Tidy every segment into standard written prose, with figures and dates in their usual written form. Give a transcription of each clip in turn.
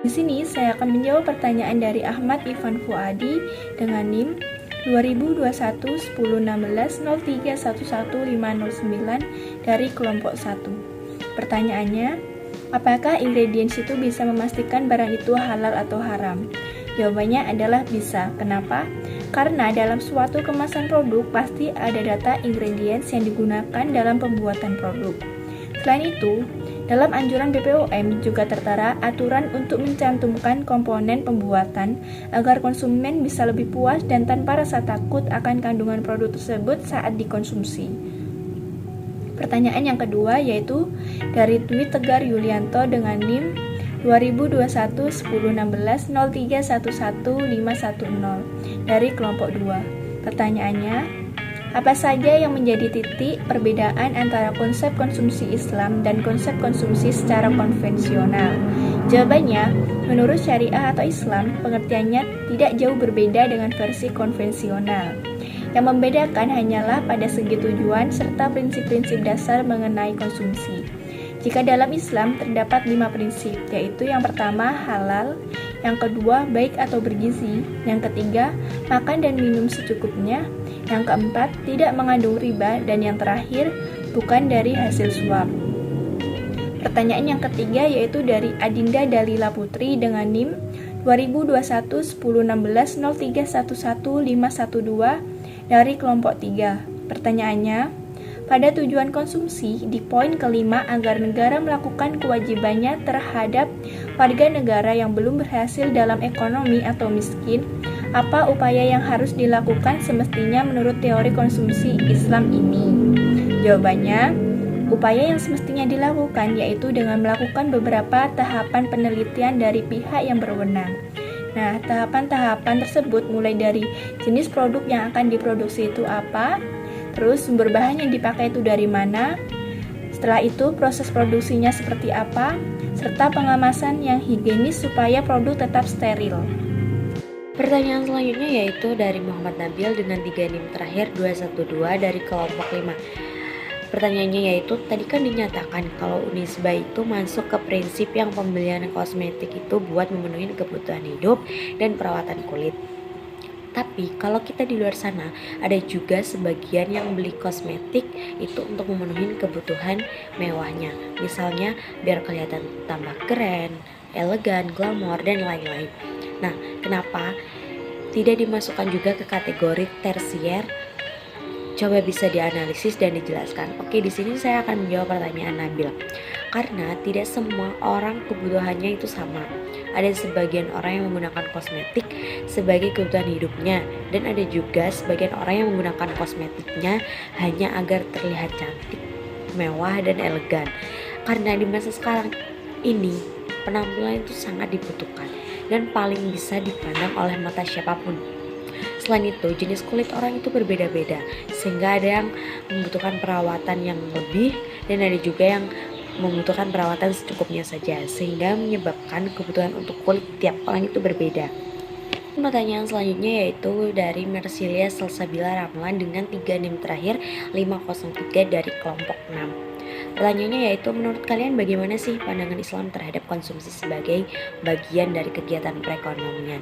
Di sini saya akan menjawab pertanyaan dari Ahmad Ivan Fuadi dengan NIM 2021-1016-0311-509 dari kelompok 1. Pertanyaannya, apakah ingredients itu bisa memastikan barang itu halal atau haram? Jawabannya adalah bisa. Kenapa? Karena dalam suatu kemasan produk pasti ada data ingredients yang digunakan dalam pembuatan produk. Selain itu, dalam anjuran BPOM juga tertera aturan untuk mencantumkan komponen pembuatan agar konsumen bisa lebih puas dan tanpa rasa takut akan kandungan produk tersebut saat dikonsumsi. Pertanyaan yang kedua yaitu dari Dwi Tegar Yulianto dengan NIM 2021-1016-0311-510 dari kelompok 2. Pertanyaannya, apa saja yang menjadi titik perbedaan antara konsep konsumsi Islam dan konsep konsumsi secara konvensional? Jawabannya, menurut syariah atau Islam, pengertiannya tidak jauh berbeda dengan versi konvensional. Yang membedakan hanyalah pada segi tujuan serta prinsip-prinsip dasar mengenai konsumsi. Jika dalam Islam terdapat 5 prinsip, yaitu yang pertama halal, yang kedua baik atau bergizi, yang ketiga makan dan minum secukupnya, yang keempat tidak mengandung riba, dan yang terakhir bukan dari hasil suap. Pertanyaan yang ketiga yaitu dari Adinda Dalila Putri dengan NIM 2021-1016-0311-512 dari kelompok 3. Pertanyaannya, pada tujuan konsumsi di poin kelima agar negara melakukan kewajibannya terhadap warga negara yang belum berhasil dalam ekonomi atau miskin, apa upaya yang harus dilakukan semestinya menurut teori konsumsi Islam ini? Jawabannya, upaya yang semestinya dilakukan yaitu dengan melakukan beberapa tahapan penelitian dari pihak yang berwenang. Nah, tahapan-tahapan tersebut mulai dari jenis produk yang akan diproduksi itu apa, terus sumber bahan yang dipakai itu dari mana, setelah itu proses produksinya seperti apa, serta pengemasan yang higienis supaya produk tetap steril. Pertanyaan selanjutnya yaitu dari Muhammad Nabil dengan 3 NIM terakhir 212 dari kelompok 5. Pertanyaannya yaitu, tadi kan dinyatakan kalau Unisba itu masuk ke prinsip yang pembelian kosmetik itu buat memenuhi kebutuhan hidup dan perawatan kulit. Tapi kalau kita di luar sana, ada juga sebagian yang beli kosmetik itu untuk memenuhi kebutuhan mewahnya. Misalnya biar kelihatan tambah keren, elegan, glamor, dan lain-lain. Nah, kenapa tidak dimasukkan juga ke kategori tersier? Coba bisa dianalisis dan dijelaskan. Oke, di sini saya akan menjawab pertanyaan Nabil. Karena tidak semua orang kebutuhannya itu sama. Ada sebagian orang yang menggunakan kosmetik sebagai kebutuhan hidupnya, dan ada juga sebagian orang yang menggunakan kosmetiknya hanya agar terlihat cantik, mewah, dan elegan. Karena di masa sekarang ini penampilan itu sangat dibutuhkan dan paling bisa dipandang oleh mata siapapun. Selain itu, jenis kulit orang itu berbeda-beda, sehingga ada yang membutuhkan perawatan yang lebih dan ada juga yang membutuhkan perawatan secukupnya saja, sehingga menyebabkan kebutuhan untuk kulit tiap orang itu berbeda. Pertanyaan selanjutnya yaitu dari Mersilia Salsabila Ramlan dengan 3 NIM terakhir 503 dari kelompok 6. Pertanyaannya yaitu, menurut kalian bagaimana sih pandangan Islam terhadap konsumsi sebagai bagian dari kegiatan perekonomian?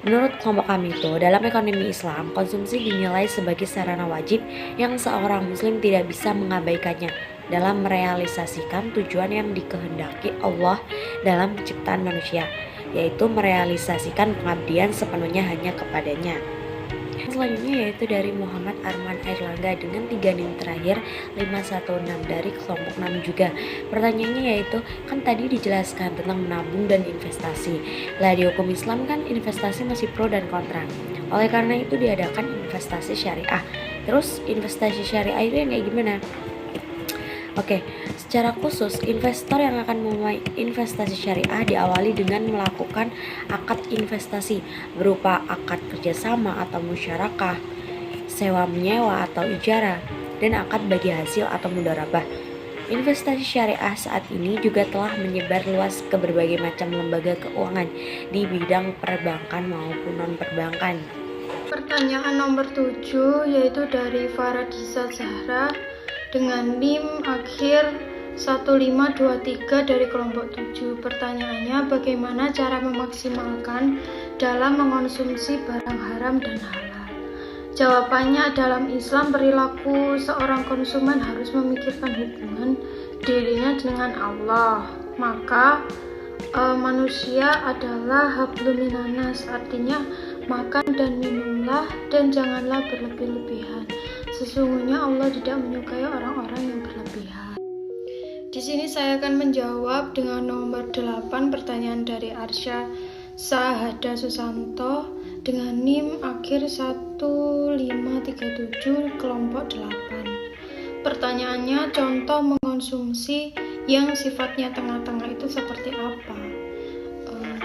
Menurut kelompok kami itu, dalam ekonomi Islam, konsumsi dinilai sebagai sarana wajib yang seorang muslim tidak bisa mengabaikannya dalam merealisasikan tujuan yang dikehendaki Allah dalam penciptaan manusia, yaitu merealisasikan pengabdian sepenuhnya hanya kepadanya. Selanjutnya yaitu dari Muhammad Arman Airlangga dengan 3 NIM terakhir 516 dari kelompok 6 juga. Pertanyaannya yaitu, kan tadi dijelaskan tentang menabung dan investasi. Lah di hukum Islam kan investasi masih pro dan kontra. Oleh karena itu diadakan investasi syariah. Terus investasi syariah itu yang kayak gimana? Oke, secara khusus investor yang akan memulai investasi syariah diawali dengan melakukan akad investasi berupa akad kerjasama atau musyarakah, sewa menyewa atau ijarah, dan akad bagi hasil atau mudharabah. Investasi syariah saat ini juga telah menyebar luas ke berbagai macam lembaga keuangan di bidang perbankan maupun non-perbankan. Pertanyaan nomor 7 yaitu dari Faradisa Zahra dengan NIM akhir 1523 dari kelompok 7. Pertanyaannya, bagaimana cara memaksimalkan dalam mengonsumsi barang haram dan halal? Jawabannya, dalam Islam perilaku seorang konsumen harus memikirkan hubungan dirinya dengan Allah. Maka manusia adalah hablum minanas, artinya makan dan minumlah dan janganlah berlebih-lebihan. Sesungguhnya Allah tidak menyukai orang-orang yang berlebihan. Di sini saya akan menjawab dengan nomor 8 pertanyaan dari Arsya Sahada Susanto dengan NIM akhir 1537 kelompok 8. Pertanyaannya, contoh mengkonsumsi yang sifatnya tengah-tengah itu seperti apa?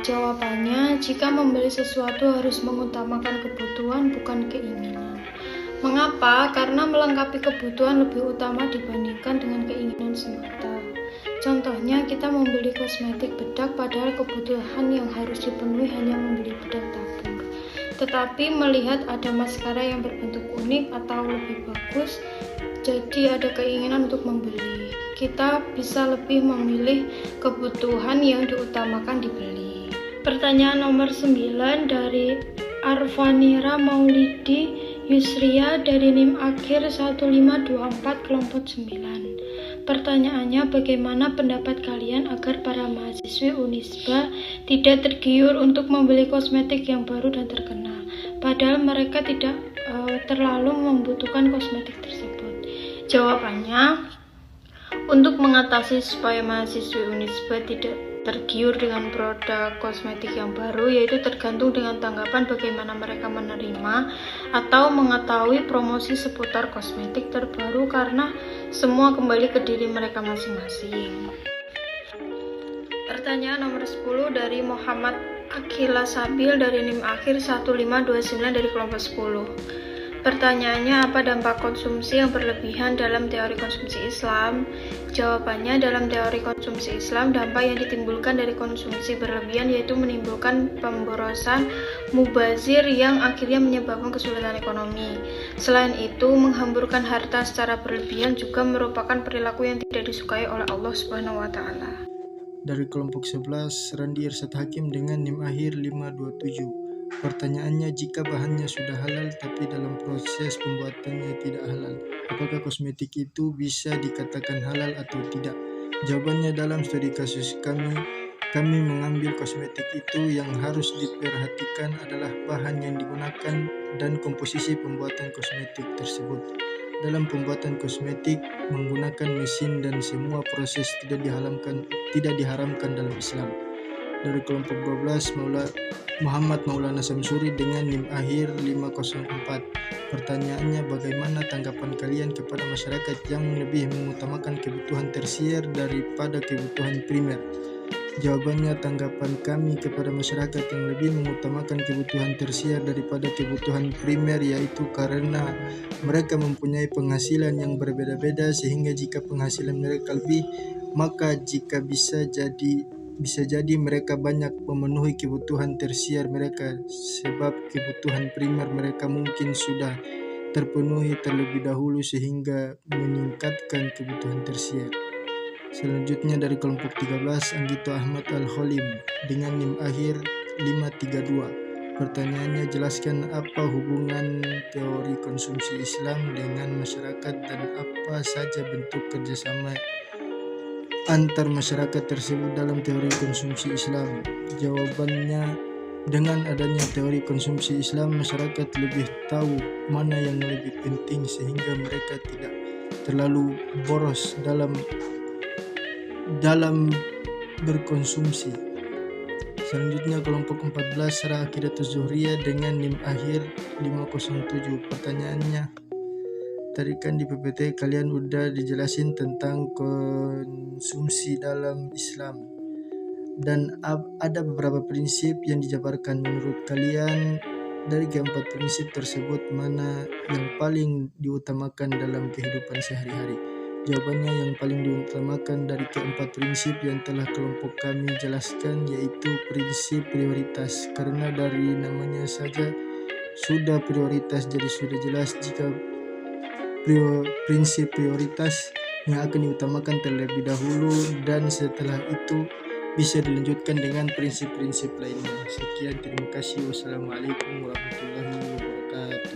Jawabannya, jika membeli sesuatu harus mengutamakan kebutuhan bukan keinginan. Mengapa? Karena melengkapi kebutuhan lebih utama dibandingkan dengan keinginan semata. Contohnya, kita membeli kosmetik bedak padahal kebutuhan yang harus dipenuhi hanya membeli bedak tabur. Tetapi melihat ada maskara yang berbentuk unik atau lebih bagus, jadi ada keinginan untuk membeli. Kita bisa lebih memilih kebutuhan yang diutamakan dibeli. Pertanyaan nomor 9 dari Arvanira Maulidi Yusria dari NIM akhir 1524 kelompok 9. Pertanyaannya, bagaimana pendapat kalian agar para mahasiswi Unisba tidak tergiur untuk membeli kosmetik yang baru dan terkenal, padahal mereka tidak terlalu membutuhkan kosmetik tersebut? Jawabannya, untuk mengatasi supaya mahasiswi Unisba tidak tergiur dengan produk kosmetik yang baru, yaitu tergantung dengan tanggapan bagaimana mereka menerima atau mengetahui promosi seputar kosmetik terbaru, karena semua kembali ke diri mereka masing-masing. Pertanyaan nomor 10 dari Muhammad Akila Sabil dari NIM akhir 1529 dari kelompok 10. Pertanyaannya, apa dampak konsumsi yang berlebihan dalam teori konsumsi Islam? Jawabannya, dalam teori konsumsi Islam, dampak yang ditimbulkan dari konsumsi berlebihan yaitu menimbulkan pemborosan mubazir yang akhirnya menyebabkan kesulitan ekonomi. Selain itu, menghamburkan harta secara berlebihan juga merupakan perilaku yang tidak disukai oleh Allah Subhanahu wa Ta'ala. Dari kelompok 11, Randi Irsad Hakim dengan NIM akhir 527. Pertanyaannya, jika bahannya sudah halal tapi dalam proses pembuatannya tidak halal, apakah kosmetik itu bisa dikatakan halal atau tidak? Jawabannya, dalam studi kasus kami mengambil kosmetik itu yang harus diperhatikan adalah bahan yang digunakan dan komposisi pembuatan kosmetik tersebut. Dalam pembuatan kosmetik menggunakan mesin dan semua proses tidak diharamkan dalam Islam. Dari kelompok 12, Muhammad Maulana Samsuri dengan NIM akhir 504. Pertanyaannya, bagaimana tanggapan kalian kepada masyarakat yang lebih mengutamakan kebutuhan tersier daripada kebutuhan primer? Jawabannya, tanggapan kami kepada masyarakat yang lebih mengutamakan kebutuhan tersier daripada kebutuhan primer yaitu karena mereka mempunyai penghasilan yang berbeda-beda, sehingga jika penghasilan mereka lebih, maka bisa jadi mereka banyak memenuhi kebutuhan tersier mereka, sebab kebutuhan primer mereka mungkin sudah terpenuhi terlebih dahulu sehingga meningkatkan kebutuhan tersier. Selanjutnya dari kelompok 13, Anggito Ahmad Al-Kholim dengan NIM akhir 532. Pertanyaannya, jelaskan apa hubungan teori konsumsi Islam dengan masyarakat dan apa saja bentuk kerjasama antar masyarakat tersebut dalam teori konsumsi Islam. Jawabannya, dengan adanya teori konsumsi Islam, masyarakat lebih tahu mana yang lebih penting sehingga mereka tidak terlalu boros dalam berkonsumsi. Selanjutnya kelompok 14, Sarah Aqidatuz Zuhriyah dengan NIM akhir 507. Pertanyaannya, tadi kan di PPT kalian udah dijelasin tentang konsumsi dalam Islam, dan ada beberapa prinsip yang dijabarkan. Menurut kalian, dari keempat prinsip tersebut mana yang paling diutamakan dalam kehidupan sehari-hari? Jawabannya, yang paling diutamakan dari keempat prinsip yang telah kelompok kami jelaskan yaitu prinsip prioritas, karena dari namanya saja sudah prioritas, jadi sudah jelas jika prinsip prioritas yang akan diutamakan terlebih dahulu, dan setelah itu bisa dilanjutkan dengan prinsip-prinsip lainnya. Sekian, terima kasih. Wassalamualaikum warahmatullahi wabarakatuh.